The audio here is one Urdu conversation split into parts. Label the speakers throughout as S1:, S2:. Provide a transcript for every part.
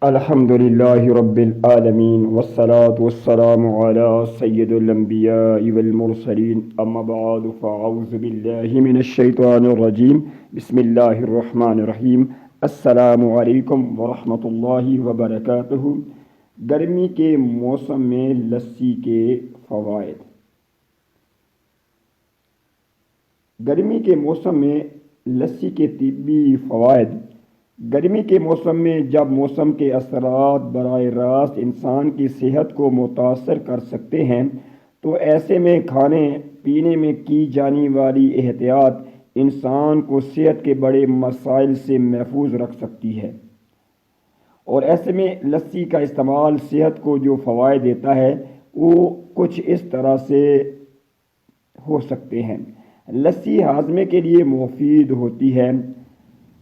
S1: الحمد لله رب العالمين والصلاة والسلام على سيد الأنبياء والمرسلين أما بعد فأعوذ بالله من الشيطان الرجيم بسم الله الرحمن الرحیم السلام علیکم ورحمۃ اللہ وبرکاتہ۔ گرمی کے موسم میں لسی کے فوائد۔ گرمی کے موسم میں لسی کے طبی فوائد۔ گرمی کے موسم میں جب موسم کے اثرات براہ راست انسان کی صحت کو متاثر کر سکتے ہیں تو ایسے میں کھانے پینے میں کی جانے والی احتیاط انسان کو صحت کے بڑے مسائل سے محفوظ رکھ سکتی ہے، اور ایسے میں لسی کا استعمال صحت کو جو فوائد دیتا ہے وہ کچھ اس طرح سے ہو سکتے ہیں۔ لسی ہاضمے کے لیے مفید ہوتی ہے۔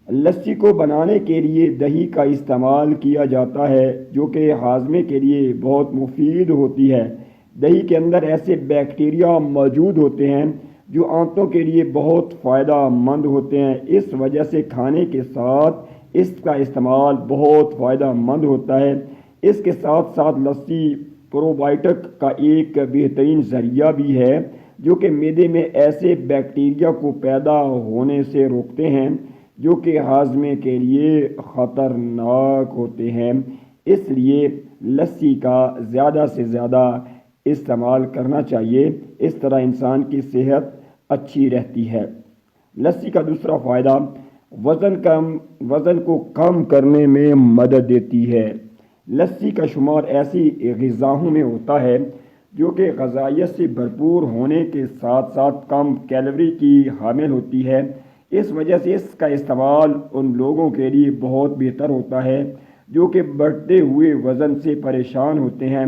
S1: لسی کو بنانے کے لیے دہی کا استعمال کیا جاتا ہے جو کہ ہاضمے کے لیے بہت مفید ہوتی ہے۔ دہی کے اندر ایسے بیکٹیریا موجود ہوتے ہیں جو آنتوں کے لیے بہت فائدہ مند ہوتے ہیں، اس وجہ سے کھانے کے ساتھ اس کا استعمال بہت فائدہ مند ہوتا ہے۔ اس کے ساتھ ساتھ لسی پروبائیوٹک کا ایک بہترین ذریعہ بھی ہے جو کہ معدے میں ایسے بیکٹیریا کو پیدا ہونے سے روکتے ہیں جو کہ ہاضمے کے لیے خطرناک ہوتے ہیں۔ اس لیے لسی کا زیادہ سے زیادہ استعمال کرنا چاہیے، اس طرح انسان کی صحت اچھی رہتی ہے۔ لسی کا دوسرا فائدہ وزن کو کم کرنے میں مدد دیتی ہے۔ لسی کا شمار ایسی غذاؤں میں ہوتا ہے جو کہ غذائیت سے بھرپور ہونے کے ساتھ ساتھ کم کیلوری کی حامل ہوتی ہے۔ اس وجہ سے اس کا استعمال ان لوگوں کے لیے بہت بہتر ہوتا ہے جو کہ بڑھتے ہوئے وزن سے پریشان ہوتے ہیں۔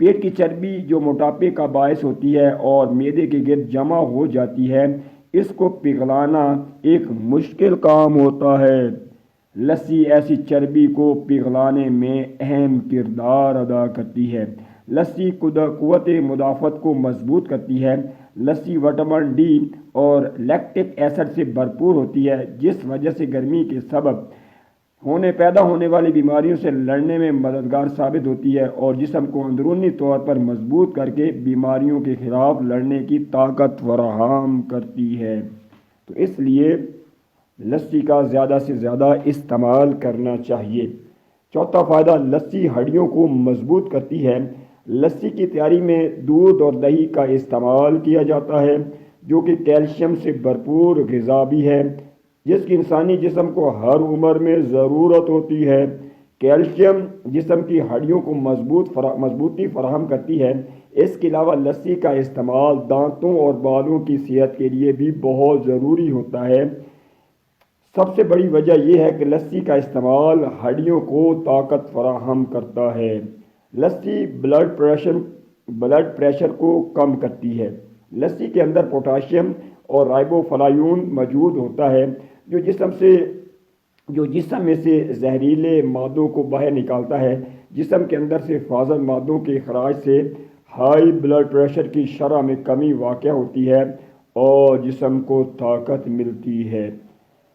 S1: پیٹ کی چربی جو موٹاپے کا باعث ہوتی ہے اور معدے کے گرد جمع ہو جاتی ہے، اس کو پگھلانا ایک مشکل کام ہوتا ہے۔ لسی ایسی چربی کو پگھلانے میں اہم کردار ادا کرتی ہے۔ لسی قوت مدافعت کو مضبوط کرتی ہے۔ لسی وٹامن ڈی اور لیکٹک ایسڈ سے بھرپور ہوتی ہے جس وجہ سے گرمی کے سبب پیدا ہونے والی بیماریوں سے لڑنے میں مددگار ثابت ہوتی ہے اور جسم کو اندرونی طور پر مضبوط کر کے بیماریوں کے خلاف لڑنے کی طاقت فراہم کرتی ہے۔ تو اس لیے لسی کا زیادہ سے زیادہ استعمال کرنا چاہیے۔ چوتھا فائدہ، لسی ہڈیوں کو مضبوط کرتی ہے۔ لسی کی تیاری میں دودھ اور دہی کا استعمال کیا جاتا ہے جو کہ کیلشیم سے بھرپور غذا بھی ہے جس کی انسانی جسم کو ہر عمر میں ضرورت ہوتی ہے۔ کیلشیم جسم کی ہڈیوں کو مضبوطی فراہم کرتی ہے۔ اس کے علاوہ لسی کا استعمال دانتوں اور بالوں کی صحت کے لیے بھی بہت ضروری ہوتا ہے۔ سب سے بڑی وجہ یہ ہے کہ لسی کا استعمال ہڈیوں کو طاقت فراہم کرتا ہے۔ لسی بلڈ پریشر کو کم کرتی ہے۔ لسی کے اندر پوٹاشیم اور رائبوفلایون موجود ہوتا ہے جو جسم میں سے زہریلے مادوں کو باہر نکالتا ہے۔ جسم کے اندر سے فاضل مادوں کے اخراج سے ہائی بلڈ پریشر کی شرح میں کمی واقع ہوتی ہے اور جسم کو طاقت ملتی ہے۔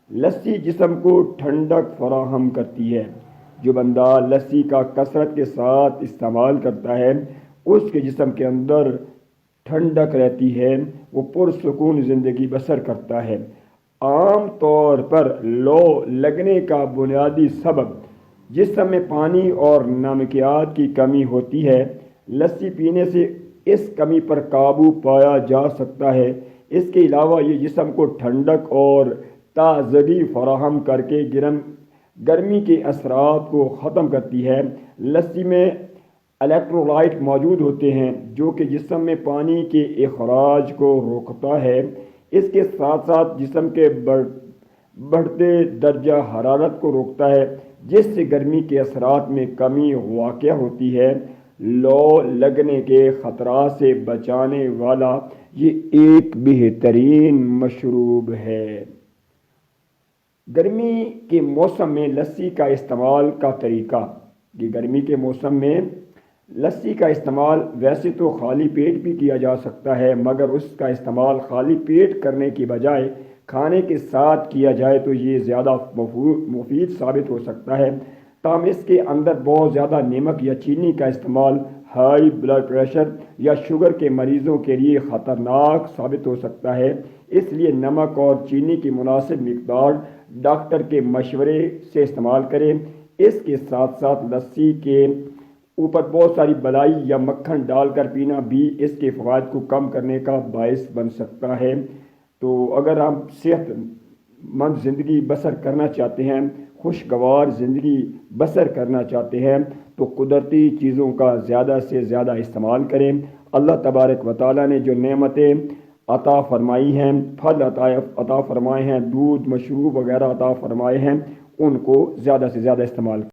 S1: لسی جسم کو ٹھنڈک فراہم کرتی ہے۔ جو بندہ لسی کا کثرت کے ساتھ استعمال کرتا ہے اس کے جسم کے اندر ٹھنڈک رہتی ہے، وہ پرسکون زندگی بسر کرتا ہے۔ عام طور پر لو لگنے کا بنیادی سبب جسم میں پانی اور نمکیات کی کمی ہوتی ہے۔ لسی پینے سے اس کمی پر قابو پایا جا سکتا ہے۔ اس کے علاوہ یہ جسم کو ٹھنڈک اور تازگی فراہم کر کے گرمی کے اثرات کو ختم کرتی ہے۔ لسی میں الیکٹرولائٹ موجود ہوتے ہیں جو کہ جسم میں پانی کے اخراج کو روکتا ہے۔ اس کے ساتھ ساتھ جسم کے بڑھتے درجہ حرارت کو روکتا ہے جس سے گرمی کے اثرات میں کمی واقع ہوتی ہے۔ لو لگنے کے خطرات سے بچانے والا یہ ایک بہترین مشروب ہے۔ گرمی کے موسم میں لسی کا استعمال کا طریقہ۔ یہ گرمی کے موسم میں لسی کا استعمال ویسے تو خالی پیٹ بھی کیا جا سکتا ہے، مگر اس کا استعمال خالی پیٹ کرنے کی بجائے کھانے کے ساتھ کیا جائے تو یہ زیادہ مفید ثابت ہو سکتا ہے۔ تاہم اس کے اندر بہت زیادہ نمک یا چینی کا استعمال ہائی بلڈ پریشر یا شوگر کے مریضوں کے لیے خطرناک ثابت ہو سکتا ہے۔ اس لیے نمک اور چینی کی مناسب مقدار ڈاکٹر کے مشورے سے استعمال کریں۔ اس کے ساتھ ساتھ لسی کے اوپر بہت ساری ملائی یا مکھن ڈال کر پینا بھی اس کے فوائد کو کم کرنے کا باعث بن سکتا ہے۔ تو اگر ہم صحت مند زندگی بسر کرنا چاہتے ہیں، خوشگوار زندگی بسر کرنا چاہتے ہیں، تو قدرتی چیزوں کا زیادہ سے زیادہ استعمال کریں۔ اللہ تبارک و تعالیٰ نے جو نعمتیں عطا فرمائی ہیں، پھل عطا فرمائے ہیں، دودھ مشروب وغیرہ عطا فرمائے ہیں، ان کو زیادہ سے زیادہ استعمال کریں۔